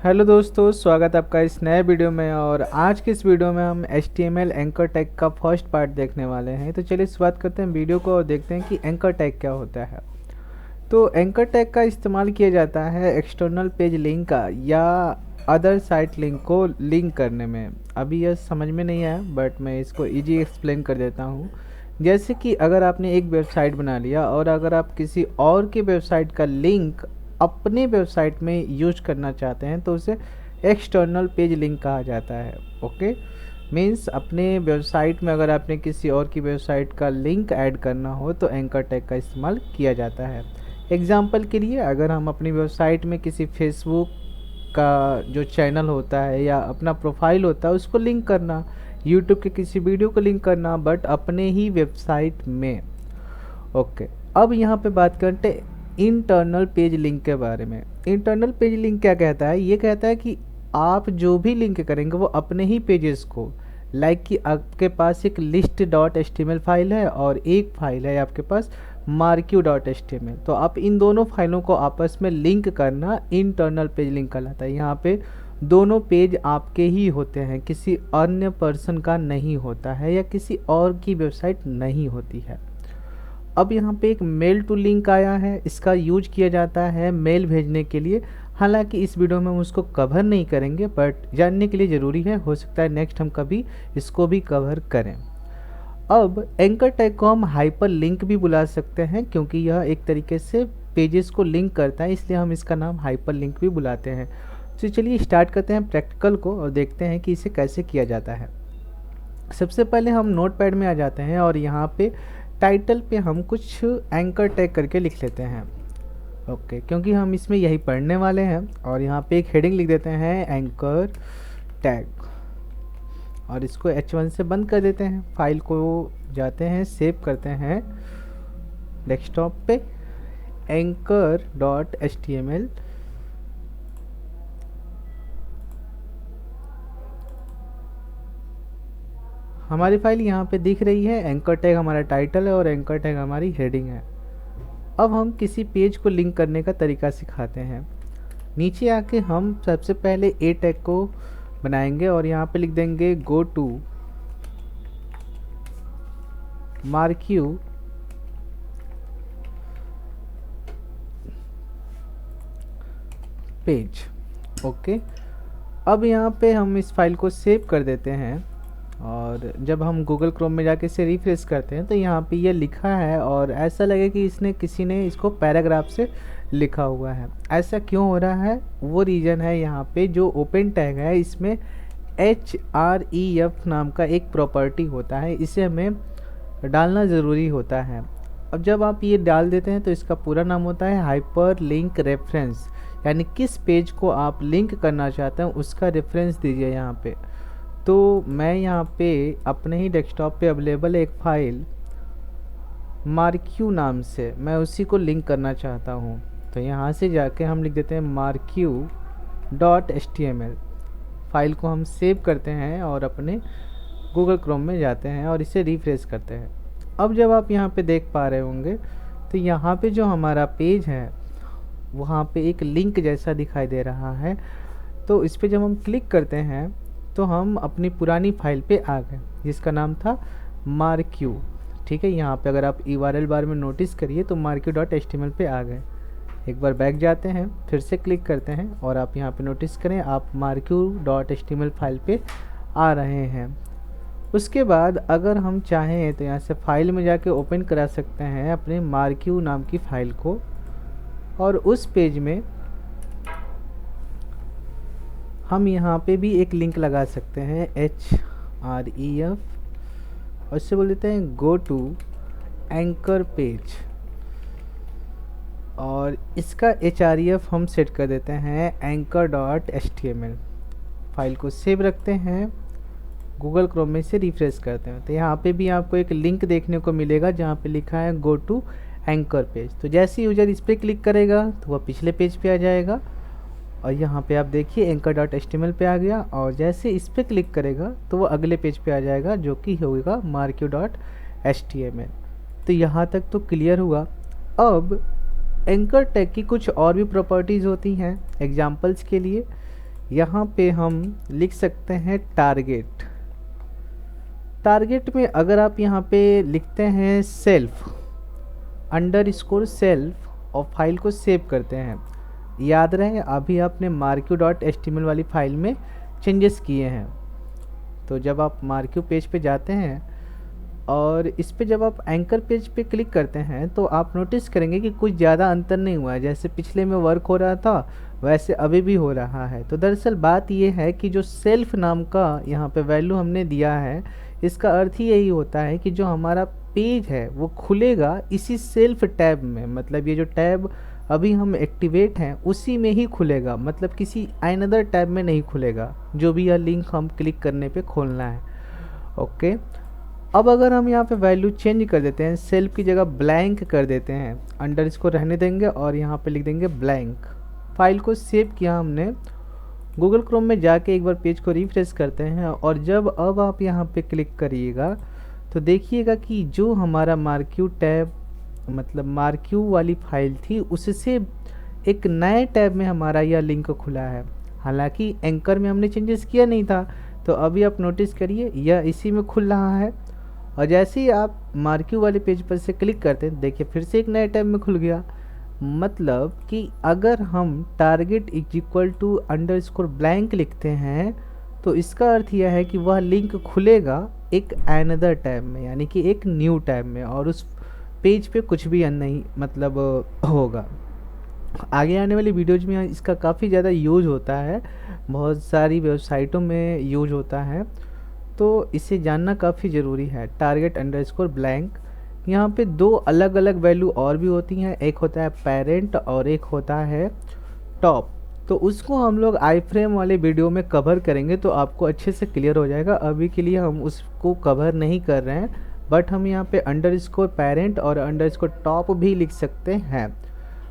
Hello दोस्तों, स्वागत है आपका इस नए वीडियो में। और आज के इस वीडियो में हम HTML एंकर टैग का फर्स्ट पार्ट देखने वाले हैं। तो चलिए शुरुआत करते हैं वीडियो को और देखते हैं कि एंकर टैग क्या होता है। तो एंकर टैग का इस्तेमाल किया जाता है एक्सटर्नल पेज लिंक का या अदर साइट लिंक को लिंक करने में। अभी यह समझ में नहीं आया बट मैं इसको इजी एक्सप्लेन कर देता हूँ। जैसे कि अगर आपने एक वेबसाइट बना लिया और अगर आप किसी और की वेबसाइट का लिंक अपने वेबसाइट में यूज करना चाहते हैं तो उसे एक्सटर्नल पेज लिंक कहा जाता है। ओके, मीन्स अपने वेबसाइट में अगर आपने किसी और की वेबसाइट का लिंक ऐड करना हो तो एंकर टैग का इस्तेमाल किया जाता है। एग्जाम्पल के लिए अगर हम अपनी वेबसाइट में किसी फेसबुक का जो चैनल होता है या अपना प्रोफाइल होता है उसको लिंक करना, यूट्यूब के किसी वीडियो को लिंक करना बट अपने ही वेबसाइट में। ओके, अब यहाँ पे बात करते हैं इंटरनल पेज लिंक के बारे में। इंटरनल पेज लिंक क्या कहता है? ये कहता है कि आप जो भी लिंक करेंगे वो अपने ही पेजेस को, लाइक कि आपके पास एक लिस्ट डॉट एच फाइल है और एक फाइल है आपके पास मार्क्यू डॉट एच तो आप इन दोनों फाइलों को आपस में लिंक करना इंटरनल पेज लिंक कहलाता है। यहाँ पे दोनों पेज आपके ही होते हैं, किसी अन्य पर्सन का नहीं होता है या किसी और की वेबसाइट नहीं होती है। अब यहाँ पे एक मेल टू लिंक आया है, इसका यूज किया जाता है मेल भेजने के लिए। हालांकि इस वीडियो में हम उसको कवर नहीं करेंगे बट जानने के लिए ज़रूरी है, हो सकता है नेक्स्ट हम कभी इसको भी कवर करें। अब एंकर टैग को हम हाइपर लिंक भी बुला सकते हैं क्योंकि यह एक तरीके से पेजेस को लिंक करता है, इसलिए हम इसका नाम हाइपर लिंक भी बुलाते हैं। तो चलिए स्टार्ट करते हैं प्रैक्टिकल को और देखते हैं कि इसे कैसे किया जाता है। सबसे पहले हम नोटपैड में आ जाते हैं और यहाँ पे टाइटल पे हम कुछ एंकर टैग करके लिख लेते हैं। ओके, क्योंकि हम इसमें यही पढ़ने वाले हैं। और यहाँ पे एक हेडिंग लिख देते हैं एंकर टैग और इसको H1 से बंद कर देते हैं। फाइल को जाते हैं, सेव करते हैं डेस्कटॉप पे anchor.html। हमारी फाइल यहाँ पे दिख रही है। एंकर टैग हमारा टाइटल है और एंकर टैग हमारी हेडिंग है। अब हम किसी पेज को लिंक करने का तरीका सिखाते हैं। नीचे आके हम सबसे पहले ए टैग को बनाएंगे और यहाँ पे लिख देंगे go to marquee page. Okay, अब यहाँ पे हम इस फाइल को सेव कर देते हैं और जब हम गूगल क्रोम में जाके इसे रिफ्रेश करते हैं तो यहाँ पे ये लिखा है और ऐसा लगे कि किसी ने इसको पैराग्राफ से लिखा हुआ है। ऐसा क्यों हो रहा है? वो रीज़न है यहाँ पे जो ओपन टैग है इसमें href नाम का एक प्रॉपर्टी होता है, इसे हमें डालना ज़रूरी होता है। अब जब आप ये डाल देते हैं तो इसका पूरा नाम होता है हाइपर लिंक रेफरेंस, यानी किस पेज को आप लिंक करना चाहते हैं उसका रेफरेंस दीजिए यहाँ पे। तो मैं यहाँ पे अपने ही डेस्कटॉप पे अवेलेबल एक फ़ाइल मार्क्यू नाम से मैं उसी को लिंक करना चाहता हूँ। तो यहाँ से जाके हम लिख देते हैं marquee.html। फाइल को हम सेव करते हैं और अपने गूगल क्रोम में जाते हैं और इसे रिफ्रेश करते हैं। अब जब आप यहाँ पे देख पा रहे होंगे तो यहाँ पे जो हमारा पेज है वहाँ पे एक लिंक जैसा दिखाई दे रहा है। तो इस पर जब हम क्लिक करते हैं तो हम अपनी पुरानी फाइल पे आ गए जिसका नाम था मार्क्यू। ठीक है, यहाँ पे अगर आप URL बार में नोटिस करिए तो marquee.html पे आ गए। एक बार बैक जाते हैं, फिर से क्लिक करते हैं और आप यहाँ पे नोटिस करें आप marquee.html फाइल पे आ रहे हैं। उसके बाद अगर हम चाहें तो यहाँ से फाइल में जाके ओपन करा सकते हैं अपने मार्क्यू नाम की फ़ाइल को और उस पेज में हम यहाँ पे भी एक लिंक लगा सकते हैं href और इससे बोल देते हैं गो टू एंकर पेज और इसका href हम सेट कर देते हैं anchor.html। फाइल को सेव रखते हैं, गूगल क्रोम में से रिफ्रेश करते हैं तो यहाँ पे भी आपको एक लिंक देखने को मिलेगा जहाँ पे लिखा है गो टू एंकर पेज। तो जैसे यूज़र इस पर क्लिक करेगा तो वह पिछले पेज पे आ जाएगा और यहाँ पे आप देखिए anchor.html पे आ गया और जैसे इस पर क्लिक करेगा तो वो अगले पेज पे आ जाएगा जो कि होगा marquee.html। तो यहाँ तक तो क्लियर हुआ। अब एंकर टैग की कुछ और भी प्रॉपर्टीज़ होती हैं। एग्जांपल्स के लिए यहाँ पे हम लिख सकते हैं टारगेट। टारगेट में अगर आप यहाँ पे लिखते हैं सेल्फ अंडरस्कोर सेल्फ और फाइल को सेव करते हैं, याद रहे अभी आपने marquee.html वाली फाइल में चेंजेस किए हैं। तो जब आप मार्क्यू पेज पे जाते हैं और इस पे जब आप एंकर पेज पे क्लिक करते हैं तो आप नोटिस करेंगे कि कुछ ज़्यादा अंतर नहीं हुआ है। जैसे पिछले में वर्क हो रहा था वैसे अभी भी हो रहा है। तो दरअसल बात ये है कि जो सेल्फ नाम का यहाँ पे वैल्यू हमने दिया है, इसका अर्थ ही यही होता है कि जो हमारा पेज है वो खुलेगा इसी सेल्फ टैब में। मतलब ये जो टैब अभी हम एक्टिवेट हैं उसी में ही खुलेगा, मतलब किसी अनदर टैब में नहीं खुलेगा, जो भी यह लिंक हम क्लिक करने पे खोलना है। ओके, अब अगर हम यहाँ पे वैल्यू चेंज कर देते हैं, सेल्फ की जगह ब्लैंक कर देते हैं, अंडर इसको रहने देंगे और यहाँ पे लिख देंगे ब्लैंक। फाइल को सेव किया हमने, गूगल क्रोम में जाके एक बार पेज को रिफ्रेश करते हैं और जब अब आप यहाँ पे क्लिक करिएगा तो देखिएगा कि जो हमारा मार्क्यू टैब मतलब मार्क्यू वाली फाइल थी उससे एक नए टैब में हमारा यह लिंक खुला है। हालांकि एंकर में हमने चेंजेस किया नहीं था, तो अभी आप नोटिस करिए यह इसी में खुल रहा है। और जैसे ही आप मार्क्यू वाले पेज पर से क्लिक करते हैं, देखिए फिर से एक नए टैब में खुल गया। मतलब कि अगर हम target is equal to underscore blank लिखते हैं तो इसका अर्थ यह है कि वह लिंक खुलेगा एक अनदर टैब में, यानी कि एक न्यू टैब में, और उस पेज पे कुछ भी नहीं मतलब होगा। आगे आने वाली वीडियोज में इसका काफ़ी ज़्यादा यूज होता है, बहुत सारी वेबसाइटों में यूज होता है, तो इसे जानना काफ़ी ज़रूरी है। टारगेट अंडरस्कोर ब्लैंक, यहाँ पे दो अलग अलग वैल्यू और भी होती हैं, एक होता है पेरेंट और एक होता है टॉप। तो उसको हम लोग आई फ्रेम वाले वीडियो में कवर करेंगे तो आपको अच्छे से क्लियर हो जाएगा। अभी के लिए हम उसको कवर नहीं कर रहे हैं, बट हम यहाँ पे अंडरस्कोर पेरेंट और अंडरस्कोर टॉप भी लिख सकते हैं।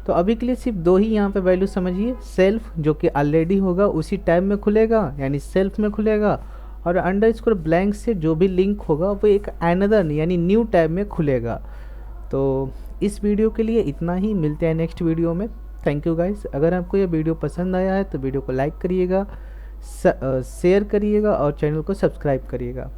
तो अभी के लिए सिर्फ दो ही यहाँ पे वैल्यू समझिए, सेल्फ जो कि ऑलरेडी होगा उसी टैब में खुलेगा यानी सेल्फ में खुलेगा, और अंडरस्कोर ब्लैंक से जो भी लिंक होगा वो एक अनदर यानी न्यू टैब में खुलेगा। तो इस वीडियो के लिए इतना ही, मिलते हैं नेक्स्ट वीडियो में। Thank you guys. अगर आपको यह वीडियो पसंद आया है तो वीडियो को लाइक करिएगा, शेयर करिएगा और चैनल को सब्सक्राइब करिएगा।